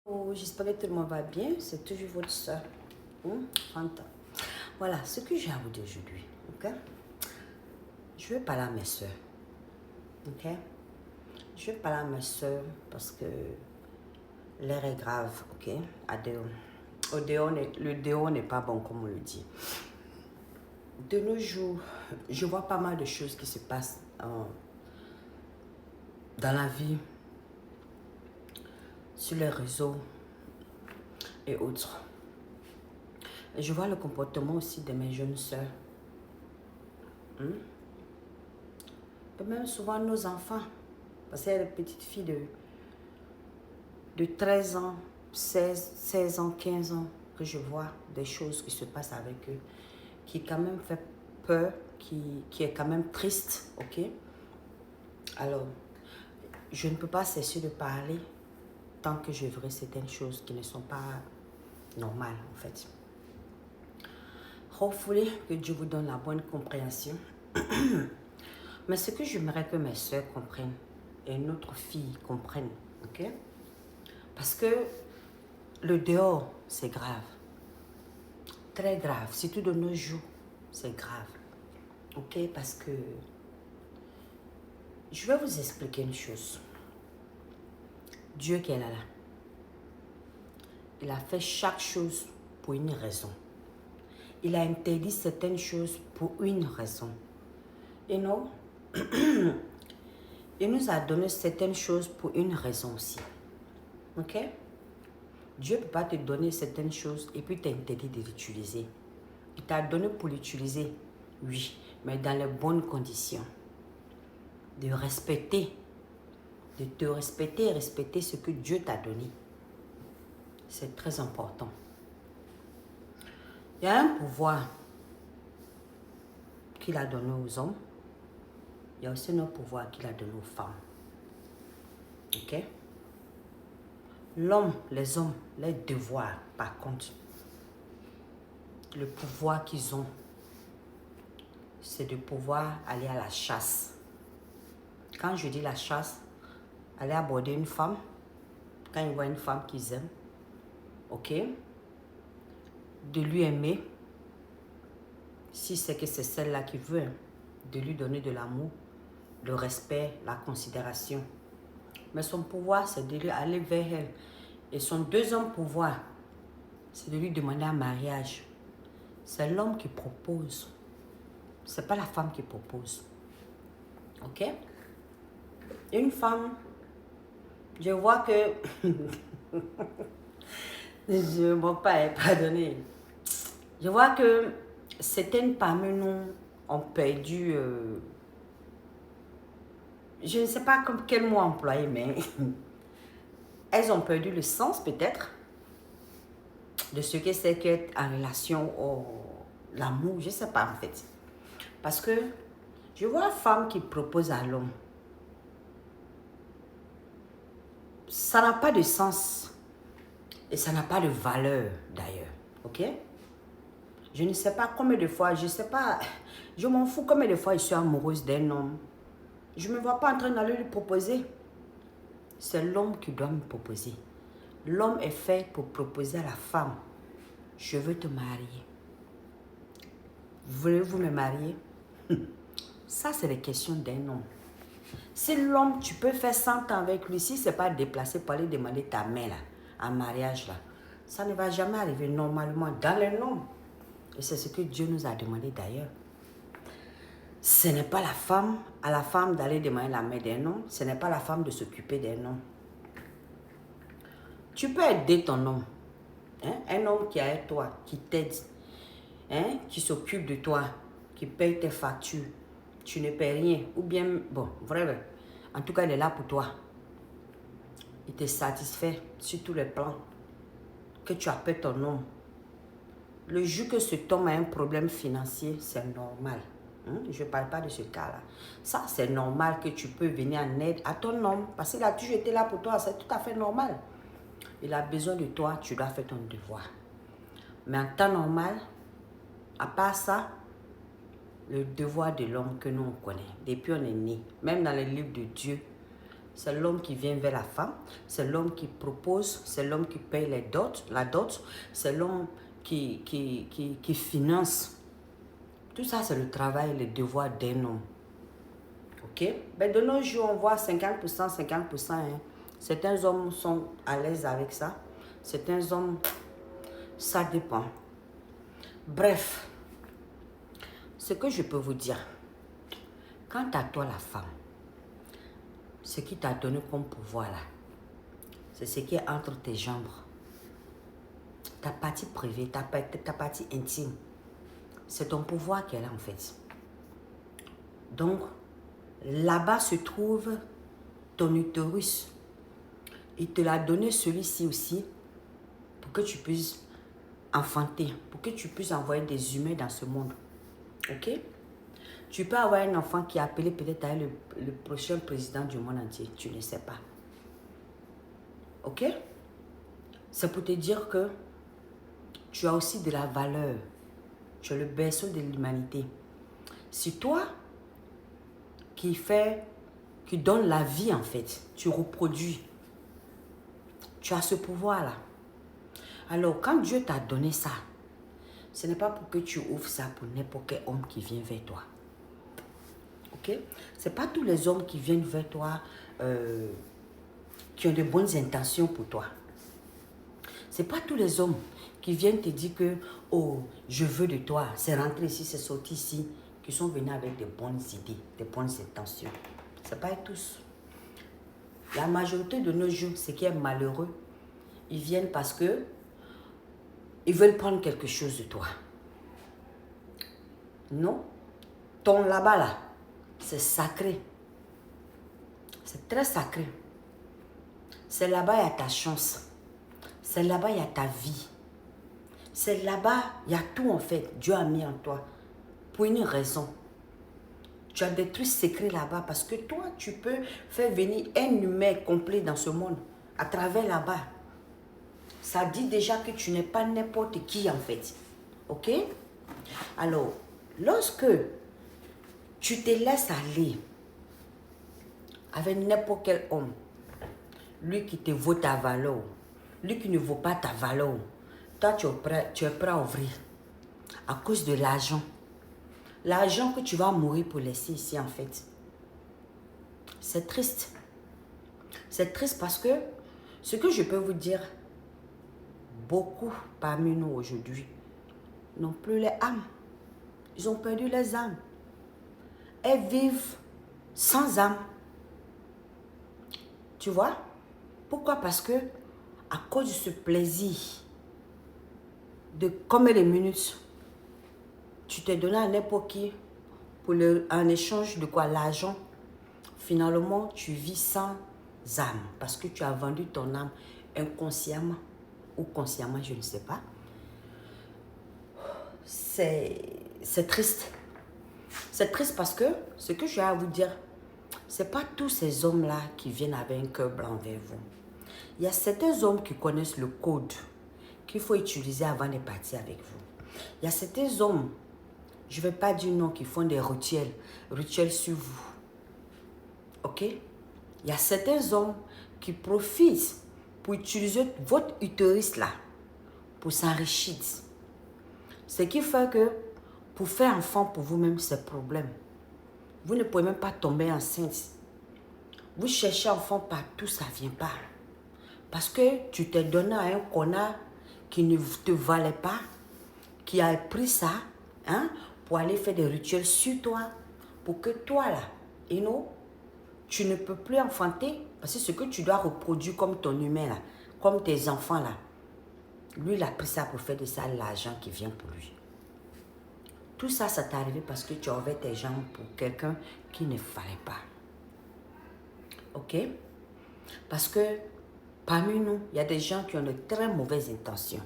Oh, j'espère que tout le monde va bien. C'est toujours votre soeur, Fanta. Voilà ce que j'ai à vous dire aujourd'hui. Ok? Je vais parler à mes soeurs. Ok? Je vais parler à mes soeurs parce que l'air est grave. Ok? Le dehors n'est pas bon comme on le dit. De nos jours, je vois pas mal de choses qui se passent dans la vie, sur les réseaux et autres. Et je vois le comportement aussi de mes jeunes soeurs. Et même souvent nos enfants. Parce qu'il y a des petites filles de 13 ans, 16 ans, 15 ans que je vois des choses qui se passent avec eux, qui quand même fait peur, qui est quand même triste, ok? Alors, je ne peux pas cesser de parler tant que je verrai certaines choses qui ne sont pas normales, en fait. Hopefully que Dieu vous donne la bonne compréhension. Mais ce que j'aimerais que mes soeurs comprennent et notre fille comprenne, ok? Parce que le dehors, c'est grave. Très grave. Surtout de nos jours, c'est grave. Ok? Parce que je vais vous expliquer une chose. Dieu qui est là, il a fait chaque chose pour une raison. Il a interdit certaines choses pour une raison. Et non, il nous a donné certaines choses pour une raison aussi. Ok? Dieu ne peut pas te donner certaines choses et puis t'interdire de l'utiliser. Il t'a donné pour l'utiliser, oui, mais dans les bonnes conditions. De respecter, de te respecter et respecter ce que Dieu t'a donné. C'est très important. Il y a un pouvoir qu'il a donné aux hommes. Il y a aussi un autre pouvoir qu'il a donné aux femmes. Ok? L'homme, les hommes, les devoirs, par contre, le pouvoir qu'ils ont, c'est de pouvoir aller à la chasse. Quand je dis la chasse, aller aborder une femme, quand ils voient une femme qu'ils aiment, ok? De lui aimer, si c'est que c'est celle-là qu'il veut, de lui donner de l'amour, le respect, la considération. Mais son pouvoir, c'est de lui aller vers elle. Et son deuxième pouvoir, c'est de lui demander un mariage. C'est l'homme qui propose. C'est pas la femme qui propose. Ok? Une femme, je vois que... je ne m'en pas, pardonnez. Je vois que certaines parmi nous ont perdu... je ne sais pas quel mot employer, mais... elles ont perdu le sens peut-être de ce que c'est qu'être en relation au l'amour, je ne sais pas en fait. Parce que je vois une femme qui propose à l'homme. Ça n'a pas de sens et ça n'a pas de valeur d'ailleurs, ok? Je ne sais pas combien de fois, je ne sais pas, je m'en fous combien de fois je suis amoureuse d'un homme. Je ne me vois pas en train d'aller lui proposer. C'est l'homme qui doit me proposer. L'homme est fait pour proposer à la femme. Je veux te marier. Voulez-vous me marier? Ça, c'est les questions d'un homme. Si l'homme, tu peux faire 100 ans avec lui, si ce n'est pas déplacé pour aller demander ta main là, en mariage là, ça ne va jamais arriver normalement dans les normes. Et c'est ce que Dieu nous a demandé d'ailleurs. Ce n'est pas la femme, à la femme d'aller demander la main d'un homme, ce n'est pas la femme de s'occuper d'un homme. Tu peux aider ton homme, hein? Un homme qui est avec toi, qui t'aide, hein? Qui s'occupe de toi, qui paye tes factures. Tu ne paies rien, ou bien, bon, vraiment, en tout cas, il est là pour toi. Il te satisfait sur tous les plans. Que tu appelles ton homme. Le jour que cet homme a un problème financier, c'est normal. Je ne parle pas de ce cas-là. Ça, c'est normal que tu peux venir en aide à ton homme. Parce qu'il a toujours été là pour toi. C'est tout à fait normal. Il a besoin de toi, tu dois faire ton devoir. Mais en temps normal, à part ça, le devoir de l'homme que nous on connaît, depuis on est né, même dans les livres de Dieu, C'est l'homme qui vient vers la femme. C'est l'homme qui propose. C'est l'homme qui paye la dot. C'est l'homme qui finance. Tout ça, c'est le travail et le devoir d'un homme. Ok? Ben de nos jours, on voit 50%, 50%. Hein. Certains hommes sont à l'aise avec ça. Certains hommes, ça dépend. Bref, ce que je peux vous dire, quant à toi la femme, ce qui t'a donné comme pouvoir là, c'est ce qui est entre tes jambes. Ta partie privée, ta partie intime. C'est ton pouvoir qui est là en fait. Donc, là-bas se trouve ton utérus. Il te l'a donné celui-ci aussi pour que tu puisses enfanter, pour que tu puisses envoyer des humains dans ce monde. Ok? Tu peux avoir un enfant qui est appelé peut-être à le prochain président du monde entier. Tu ne sais pas. Ok? C'est pour te dire que tu as aussi de la valeur. Tu es le berceau de l'humanité. Si toi, qui donne la vie en fait, tu reproduis, tu as ce pouvoir-là. Alors, quand Dieu t'a donné ça, ce n'est pas pour que tu ouvres ça pour n'importe quel homme qui vient vers toi. Ok? Ce n'est pas tous les hommes qui viennent vers toi qui ont de bonnes intentions pour toi. Ce n'est pas tous les hommes qui viennent te dire que, oh, je veux de toi, c'est rentré ici, c'est sorti ici, qui sont venus avec de bonnes idées, de bonnes intentions. Ce n'est pas tous. La majorité de nos jours, ce qui est malheureux, ils viennent parce que ils veulent prendre quelque chose de toi. Non. Ton là-bas, là, c'est sacré. C'est très sacré. C'est là-bas, il y a ta chance. C'est là-bas, il y a ta vie. C'est là-bas, il y a tout en fait. Dieu a mis en toi. Pour une raison. Tu as des trucs secrets là-bas parce que toi, tu peux faire venir un humain complet dans ce monde à travers là-bas. Ça dit déjà que tu n'es pas n'importe qui en fait. Ok? Alors, lorsque tu te laisses aller avec n'importe quel homme, lui qui te vaut ta valeur, lui qui ne vaut pas ta valeur, toi tu es prêt à ouvrir à cause de l'argent. L'argent que tu vas mourir pour laisser ici en fait. C'est triste. C'est triste parce que ce que je peux vous dire, beaucoup parmi nous aujourd'hui n'ont plus les âmes. Ils ont perdu les âmes. Elles vivent sans âme. Tu vois? Pourquoi? Parce que à cause de ce plaisir de combien de minutes tu t'es donné à n'importe qui pour en échange de quoi? L'argent. Finalement, tu vis sans âme parce que tu as vendu ton âme inconsciemment ou consciemment, je ne sais pas. C'est triste. C'est triste parce que ce que je vais vous dire, ce n'est pas tous ces hommes-là qui viennent avec un cœur blanc vers vous. Il y a certains hommes qui connaissent le code qu'il faut utiliser avant de partir avec vous. Il y a certains hommes, je ne vais pas dire non, qui font des rituels sur vous. Ok? Il y a certains hommes qui profitent pour utiliser votre utérus là, pour s'enrichir. Ce qui fait que pour faire enfant pour vous-même, c'est problème. Vous ne pouvez même pas tomber enceinte. Vous cherchez enfant partout, ça ne vient pas. Parce que tu t'es donné à un connard qui ne te valait pas, qui a pris ça, hein, pour aller faire des rituels sur toi, pour que toi là, tu ne peux plus enfanter, parce que ce que tu dois reproduire comme ton humain là, comme tes enfants là, lui il a pris ça pour faire de ça l'argent qui vient pour lui. Tout ça, ça t'est arrivé parce que tu as ouvert tes jambes pour quelqu'un qui ne fallait pas. Ok? Parce que parmi nous, il y a des gens qui ont de très mauvaises intentions.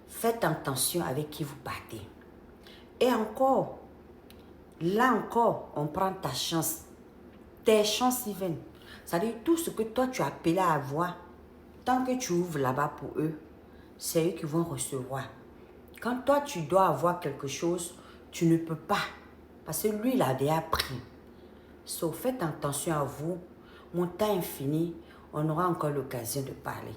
Faites attention avec qui vous partez. Et encore, là encore, on prend ta chance. Tes chances y viennent. C'est-à-dire tout ce que toi tu as appelé à avoir, tant que tu ouvres là-bas pour eux, c'est eux qui vont recevoir. Quand toi tu dois avoir quelque chose, tu ne peux pas. Parce que lui, il a déjà pris. So, faites attention à vous. mon temps est fini. On aura encore l'occasion de parler.